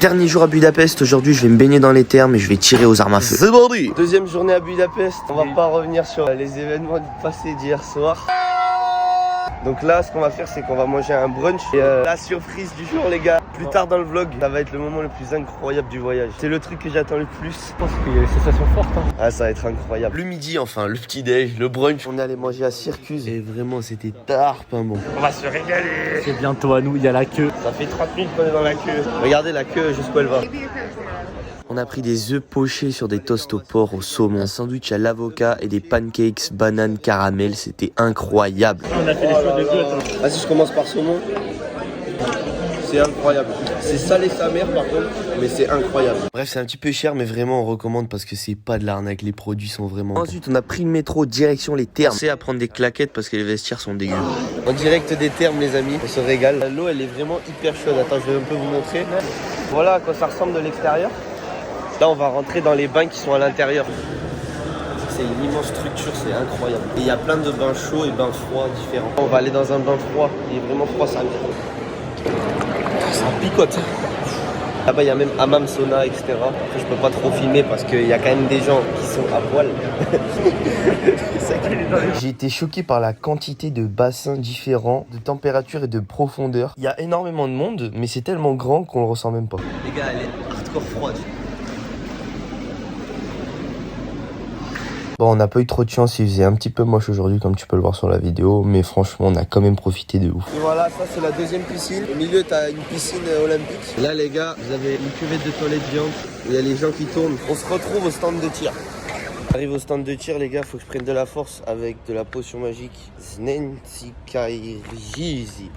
Dernier jour à Budapest, aujourd'hui je vais me baigner dans les thermes et je vais tirer aux armes à feu. C'est parti. Deuxième journée à Budapest, on va pas revenir sur les événements du passé d'hier soir. Donc là, ce qu'on va faire, c'est qu'on va manger un brunch. Et la surprise du jour, les gars, plus tard dans le vlog, ça va être le moment le plus incroyable du voyage. C'est le truc que j'attends le plus. Je pense qu'il y a des sensations fortes. Ah, ça va être incroyable. Le midi, enfin, le petit déj, le brunch. On est allé manger à Circus et vraiment, c'était tarpin bon. On va se régaler. C'est bientôt à nous, il y a la queue. Ça fait 30 minutes qu'on est dans la queue. Regardez la queue jusqu'où elle va. On a pris des œufs pochés sur des toasts au porc au saumon, un sandwich à l'avocat et des pancakes banane caramel, c'était incroyable. On a fait les choix de deux. Vas-y, je commence par saumon. C'est incroyable. C'est salé sa mère par contre, mais c'est incroyable. Bref, c'est un petit peu cher, mais vraiment on recommande parce que c'est pas de l'arnaque, les produits sont vraiment... Ensuite, on a pris le métro direction les thermes. On sait à prendre des claquettes parce que les vestiaires sont dégueux. En direct des thermes, les amis, on se régale. L'eau, elle est vraiment hyper chaude. Attends, je vais un peu vous montrer. Voilà à quoi ça ressemble de l'extérieur. Là, on va rentrer dans les bains qui sont à l'intérieur. C'est une immense structure, c'est incroyable. Et il y a plein de bains chauds et bains froids différents. On va aller dans un bain froid. Il est vraiment froid, ça picote. Là-bas, il y a même hammam, sauna, etc. Après, je peux pas trop filmer parce qu'il y a quand même des gens qui sont à poil. J'ai été choqué par la quantité de bassins différents, de température et de profondeur. Il y a énormément de monde, mais c'est tellement grand qu'on le ressent même pas. Les gars, elle est hardcore froide. Bon, on n'a pas eu trop de chance, il faisait un petit peu moche aujourd'hui comme tu peux le voir sur la vidéo, mais franchement on a quand même profité de ouf. Et voilà, ça c'est la deuxième piscine. Au milieu t'as une piscine olympique. Là les gars, vous avez une cuvette de toilette géante. Il y a les gens qui tournent. On se retrouve au stand de tir. On arrive au stand de tir les gars, faut que je prenne de la force avec de la potion magique. Znentikairizi.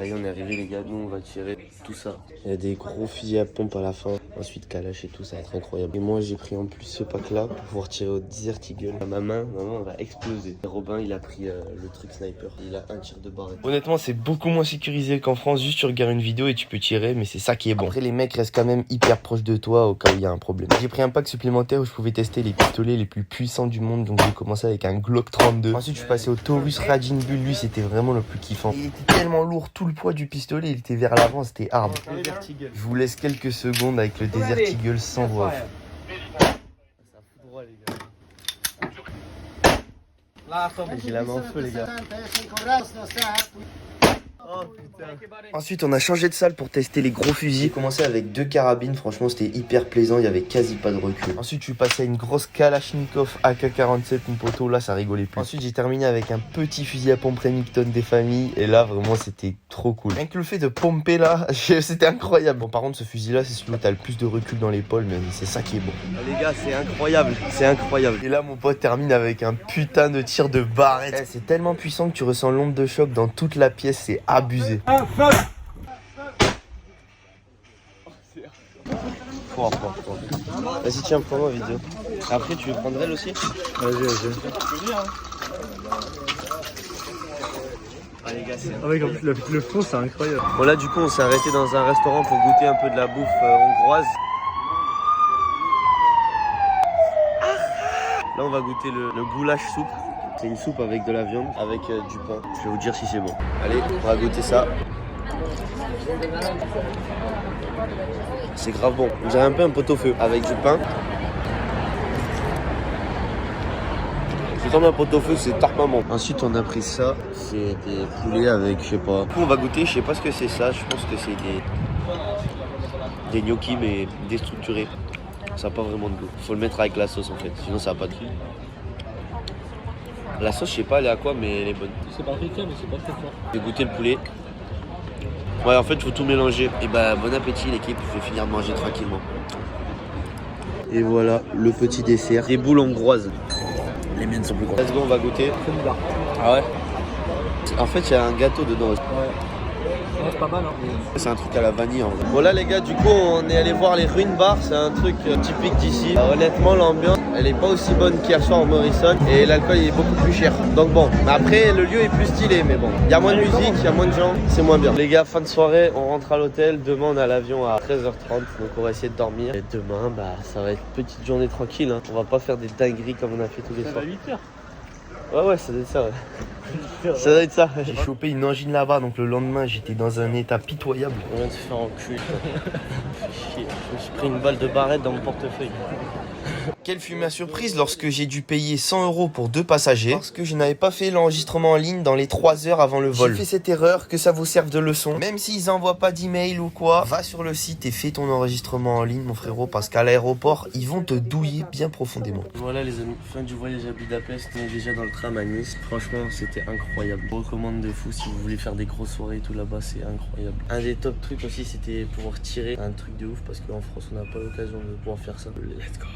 Là on est arrivé les gars, nous on va tirer tout ça. Il y a des gros fusils à pompe à la fin, ensuite Kalash et tout, ça va être incroyable. Et moi j'ai pris en plus ce pack là pour pouvoir tirer au Desert Eagle. Ma main va exploser. Et Robin il a pris le truc sniper, il a un tir de barrette. Honnêtement c'est beaucoup moins sécurisé qu'en France, juste tu regardes une vidéo et tu peux tirer, mais c'est ça qui est bon. Après les mecs restent quand même hyper proches de toi au cas où il y a un problème. J'ai pris un pack supplémentaire où je pouvais tester les pistolets les plus puissants du monde, donc j'ai commencé avec un Glock 32. Ensuite je suis passé au Taurus Raging Bull, lui c'était vraiment le plus kiffant. Il était tellement lourd, tout le poids du pistolet il était vers l'avant, c'était hard. Je vous laisse quelques secondes avec le Desert Eagle sans voix. J'ai la main en feu les gars. Oh putain. Ensuite on a changé de salle pour tester les gros fusils. J'ai commencé avec 2 carabines, franchement c'était hyper plaisant, il y avait quasi pas de recul. Ensuite je suis passé à une grosse Kalachnikov AK-47 mon poteau, là ça rigolait plus. Ensuite j'ai terminé avec un petit fusil à pompe Remington des familles et là vraiment c'était trop cool. Rien que le fait de pomper là, c'était incroyable. Bon par contre ce fusil là c'est celui où t'as le plus de recul dans l'épaule, mais c'est ça qui est bon. Les gars c'est incroyable, c'est incroyable. Et là mon pote termine avec un putain de tir de barrette. C'est tellement puissant que tu ressens l'onde de choc dans toute la pièce, c'est abusé. Fort. Vas-y tiens, prends-moi vidéo. Après tu veux prendre elle aussi? Vas-y. Ah les gars c'est... Ah ouais, en plus le fond c'est incroyable. Bon là du coup on s'est arrêté dans un restaurant pour goûter un peu de la bouffe hongroise. Là on va goûter le goulash soupe. C'est une soupe avec de la viande, avec du pain. Je vais vous dire si c'est bon. Allez, on va goûter ça. C'est grave bon. On dirait un peu un pot-au-feu avec du pain. C'est comme un pot-au-feu, c'est tarpin bon. Ensuite on a pris ça. C'est des poulets avec, je sais pas. Du coup on va goûter, je sais pas ce que c'est ça. Je pense que c'est des gnocchis mais déstructurés. Ça n'a pas vraiment de goût. Faut le mettre avec la sauce en fait, sinon ça n'a pas de goût. La sauce, je sais pas elle est à quoi, mais elle est bonne. C'est paprika, mais c'est pas très fort. J'ai goûté le poulet. Ouais, en fait, il faut tout mélanger. Et bah, bon appétit, l'équipe. Je vais finir de manger tranquillement. Et voilà, le petit dessert. Des boules hongroises. Les miennes sont plus grosses. Let's go, on va goûter. C'est bizarre. Ah ouais? En fait, il y a un gâteau dedans. Ouais. Ouais, c'est pas mal, hein. C'est un truc à la vanille en vrai. Bon là les gars, du coup on est allé voir les ruines bar, c'est un truc typique d'ici. Honnêtement l'ambiance elle est pas aussi bonne qu'hier soir au Morrison et l'alcool il est beaucoup plus cher. Donc bon, après le lieu est plus stylé mais bon. Il y a moins de musique, il y a moins de gens, c'est moins bien. Les gars, fin de soirée, on rentre à l'hôtel. Demain on a l'avion à 13h30 donc on va essayer de dormir. Et demain bah ça va être une petite journée tranquille hein. On va pas faire des dingueries comme on a fait tous les soirs. Ça va 8h. Ouais ça doit être ça ouais. Ça doit être ça. J'ai chopé une angine là-bas, donc le lendemain j'étais dans un état pitoyable. On vient de se faire enculer. Chier, je me suis pris une balle de barrette dans mon portefeuille. Quelle fut ma surprise lorsque j'ai dû payer 100 € pour 2 passagers parce que je n'avais pas fait l'enregistrement en ligne dans les 3 heures avant le vol. J'ai fait cette erreur, que ça vous serve de leçon. Même s'ils envoient pas d'email ou quoi, va sur le site et fais ton enregistrement en ligne mon frérot, parce qu'à l'aéroport ils vont te douiller bien profondément. Voilà les amis, fin du voyage à Budapest, on est déjà dans le tram à Nice. Franchement c'était incroyable. Je vous recommande de fou si vous voulez faire des grosses soirées et tout là-bas, c'est incroyable. Un des top trucs aussi c'était pouvoir tirer, un truc de ouf parce qu'en France on n'a pas l'occasion de pouvoir faire ça. Let's go.